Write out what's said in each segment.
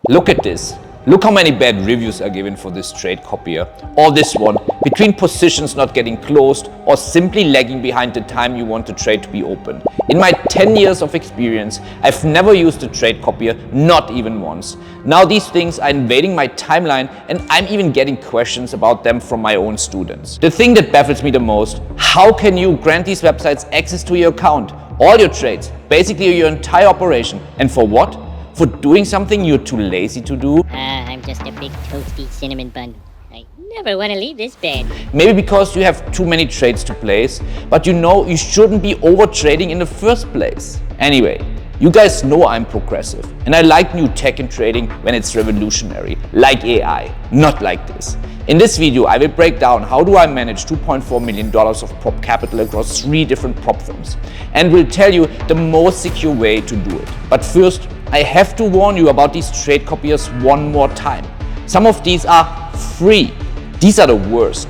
Look at this. Look how many bad reviews are given for this trade copier, or this one, between positions not getting closed or simply lagging behind the time you want the trade to be open. In my 10 years of experience, I've never used a trade copier, not even once. Now these things are invading my timeline and I'm even getting questions about them from my own students. The thing that baffles me the most, how can you grant these websites access to your account, all your trades, basically your entire operation, and for what? For doing something you're too lazy to do? I'm just a big toasty cinnamon bun. I never want to leave this bed. Maybe because you have too many trades to place, but you know you shouldn't be over trading in the first place. Anyway, you guys know I'm progressive and I like new tech in trading when it's revolutionary, like AI, not like this. In this video, I will break down how do I manage $2.4 million of prop capital across 3 different prop firms, and will tell you the most secure way to do it. But first, I have to warn you about these trade copiers one more time. Some of these are free. These are the worst.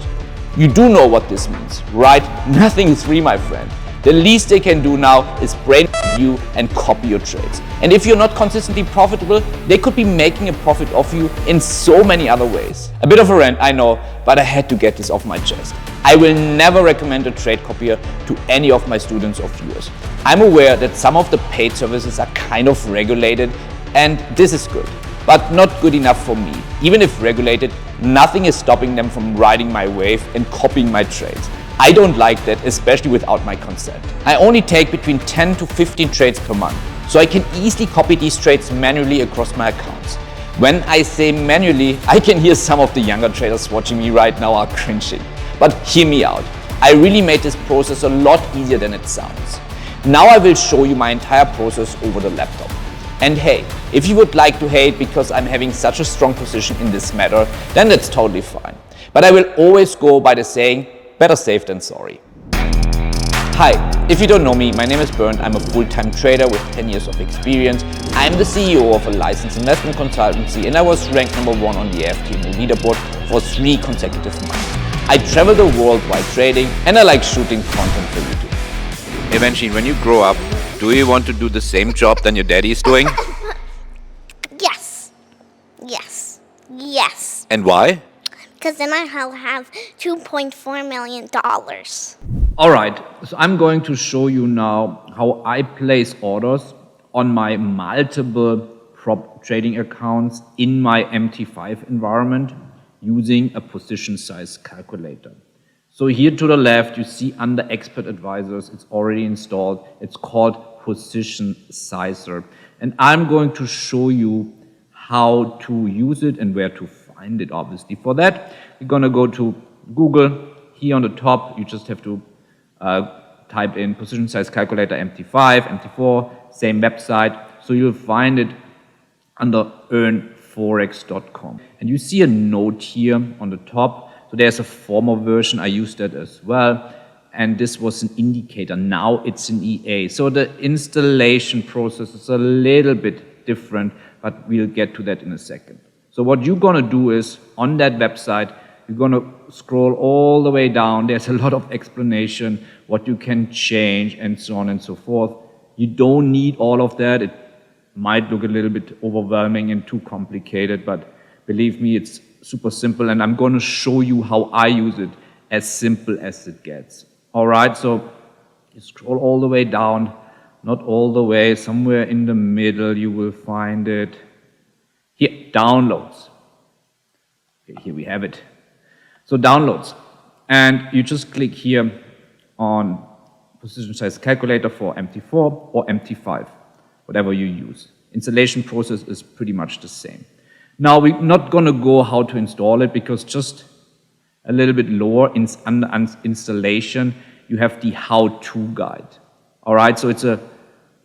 You do know what this means, right? Nothing is free, my friend. The least they can do now is brain you and copy your trades. And if you're not consistently profitable, they could be making a profit off you in so many other ways. A bit of a rant, I know, but I had to get this off my chest. I will never recommend a trade copier to any of my students or viewers. I'm aware that some of the paid services are kind of regulated, and this is good, but not good enough for me. Even if regulated, nothing is stopping them from riding my wave and copying my trades. I don't like that, especially without my consent. I only take between 10 to 15 trades per month, so I can easily copy these trades manually across my accounts. When I say manually, I can hear some of the younger traders watching me right now are cringing. But hear me out. I really made this process a lot easier than it sounds. Now I will show you my entire process over the laptop. And hey, if you would like to hate because I'm having such a strong position in this matter, then that's totally fine. But I will always go by the saying, better safe than sorry. Hi, if you don't know me, my name is Bernd. I'm a full-time trader with 10 years of experience. I'm the CEO of a licensed investment consultancy and I was ranked #1 on the FTMO leaderboard for 3 consecutive months. I travel the world while trading and I like shooting content for YouTube. Hey Benji, when you grow up, do you want to do the same job than your daddy is doing? Yes. Yes. Yes. And why? Because then I'll have $2.4 million. Alright, so I'm going to show you now how I place orders on my multiple prop trading accounts in my MT5 environment using a position size calculator. So here to the left, you see under expert advisors, it's already installed. It's called Position Sizer. And I'm going to show you how to use it and where to find it, obviously. For that, we're going to go to Google. Here on the top, you just have to type in position size calculator MT5, MT4, same website. So you'll find it under earnforex.com. And you see a note here on the top. So there's a former version, I used that as well. And this was an indicator, now it's an EA. So the installation process is a little bit different, but we'll get to that in a second. So what you're gonna do is, on that website, you're gonna scroll all the way down. There's a lot of explanation, what you can change, and so on and so forth. You don't need all of that. It might look a little bit overwhelming and too complicated, but believe me, it's super simple, and I'm gonna show you how I use it, as simple as it gets. All right, so you scroll all the way down, not all the way, somewhere in the middle you will find it. Here, downloads. Okay, here we have it. So downloads, and you just click here on position size calculator for MT4 or MT5, whatever you use. Installation process is pretty much the same. Now we're not going to go how to install it because just a little bit lower under installation, you have the how-to guide. All right, so it's a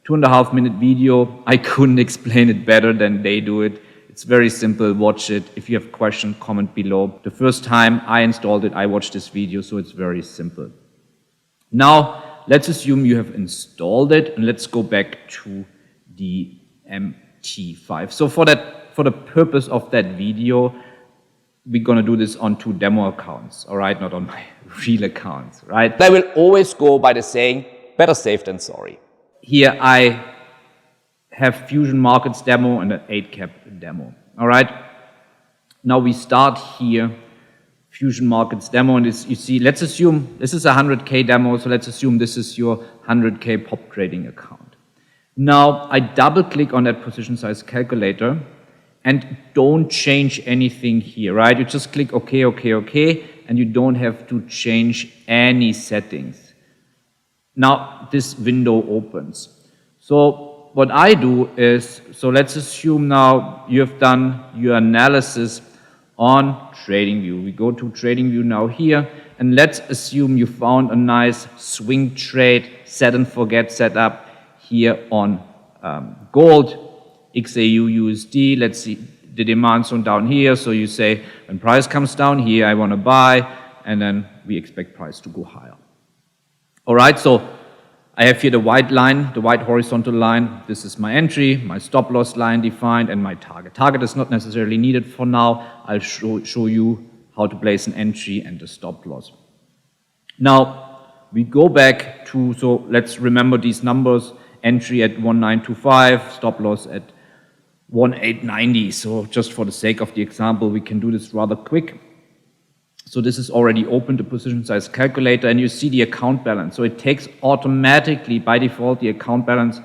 2.5-minute video. I couldn't explain it better than they do it. It's very simple, watch it. If you have questions, comment below. The first time I installed it, I watched this video, so it's very simple. Now, let's assume you have installed it, and let's go back to the MT5. So for the purpose of that video, we're going to do this on 2 demo accounts, all right, not on my real accounts, right? I will always go by the saying, better safe than sorry. Here I have Fusion Markets demo and an 8-cap demo. All right. Now we start here, Fusion Markets demo, and you see, let's assume this is a 100K demo, so let's assume this is your 100K prop trading account. Now I double click on that position size calculator and don't change anything here, right? You just click OK, OK, OK, and you don't have to change any settings. Now this window opens. So what I do is, so let's assume now you have done your analysis on TradingView. We go to TradingView now here, and let's assume you found a nice swing trade set and forget setup here on gold, XAU USD. Let's see the demand zone down here. So you say when price comes down here, I want to buy, and then we expect price to go higher. All right, so I have here the white line, the white horizontal line. This is my entry, my stop loss line defined, and my target. Target is not necessarily needed for now. I'll show you how to place an entry and a stop loss. Now, we go back to, so let's remember these numbers, entry at 1925, stop loss at 1890. So just for the sake of the example, we can do this rather quick. So this is already open, the position size calculator, and you see the account balance. So it takes automatically, by default, the account balance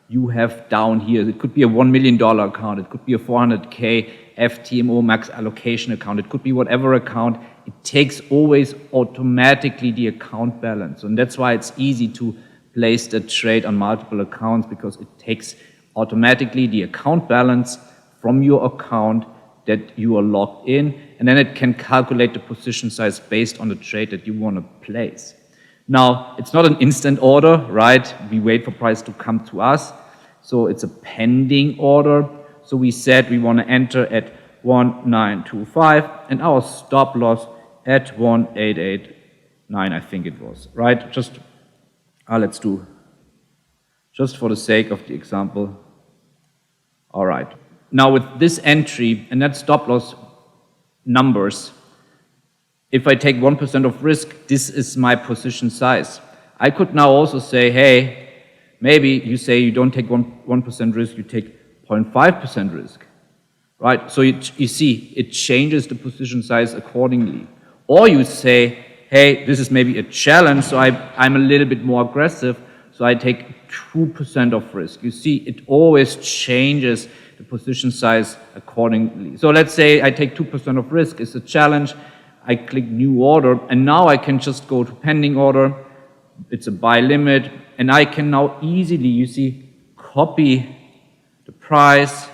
you have down here. It could be a $1 million account. It could be a 400K FTMO max allocation account. It could be whatever account. It takes always automatically the account balance. And that's why it's easy to place the trade on multiple accounts, because it takes automatically the account balance from your account that you are logged in, and then it can calculate the position size based on the trade that you want to place. Now, it's not an instant order, right? We wait for price to come to us. So it's a pending order. So we said we want to enter at 1925 and our stop loss at 1889, I think it was, right? Let's do, just for the sake of the example. All right. Now with this entry and that stop loss numbers, if I take 1% of risk, this is my position size. I could now also say, hey, maybe you say you don't take 1% risk, you take 0.5% risk, right? So you see, it changes the position size accordingly. Or you say, hey, this is maybe a challenge, so I'm a little bit more aggressive, so I take 2% of risk. You see, it always changes the position size accordingly. So let's say I take 2% of risk, it's a challenge, I click new order, and now I can just go to pending order, it's a buy limit, and I can now easily, you see, copy the price,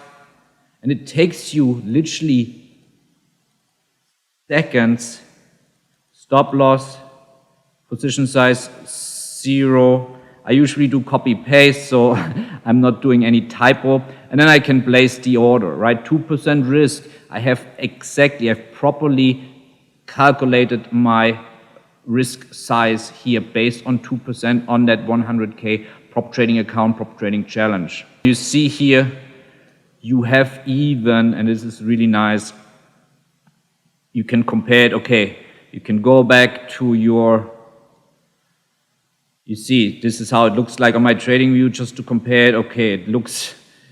and it takes you literally seconds, stop loss, position size 0, I usually do copy paste, so I'm not doing any typo. And then I can place the order, right? 2% risk. I've properly calculated my risk size here based on 2% on that 100K prop trading account, prop trading challenge. You see here, you have even, and this is really nice, you can compare it, okay, you can go back to your, you see, this is how it looks like on my trading view, just to compare it. Okay,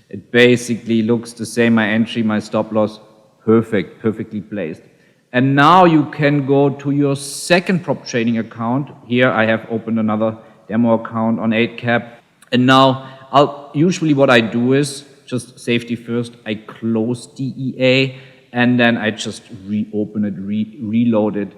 it basically looks the same, my entry, my stop loss, perfectly placed. And now you can go to your second prop trading account. Here I have opened another demo account on 8cap. And now usually what I do is, just safety first, I close DEA, and then I just reopen it, reload it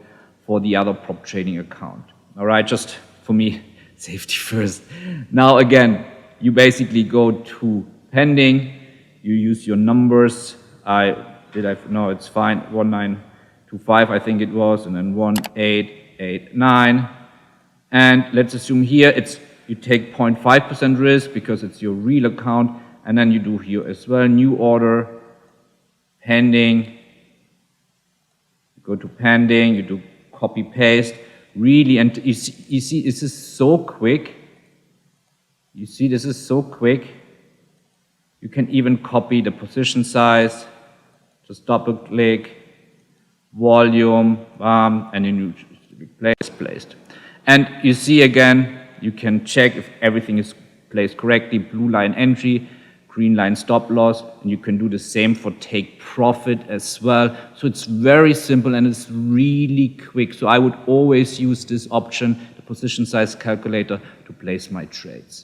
for the other prop trading account. All right, just for me, safety first. Now again, you basically go to pending, you use your numbers. No, it's fine, 1925 I think it was, and then 1889. And let's assume here you take 0.5% risk because it's your real account, and then you do here as well, new order, pending, you go to pending, you do copy paste. Really, and you see, this is so quick. You see, this is so quick. You can even copy the position size. Just double click, volume, and then you placed. And you see again, you can check if everything is placed correctly. Blue line entry, green line stop loss, and you can do the same for take profit as well. So it's very simple and it's really quick. So I would always use this option, the position size calculator, to place my trades.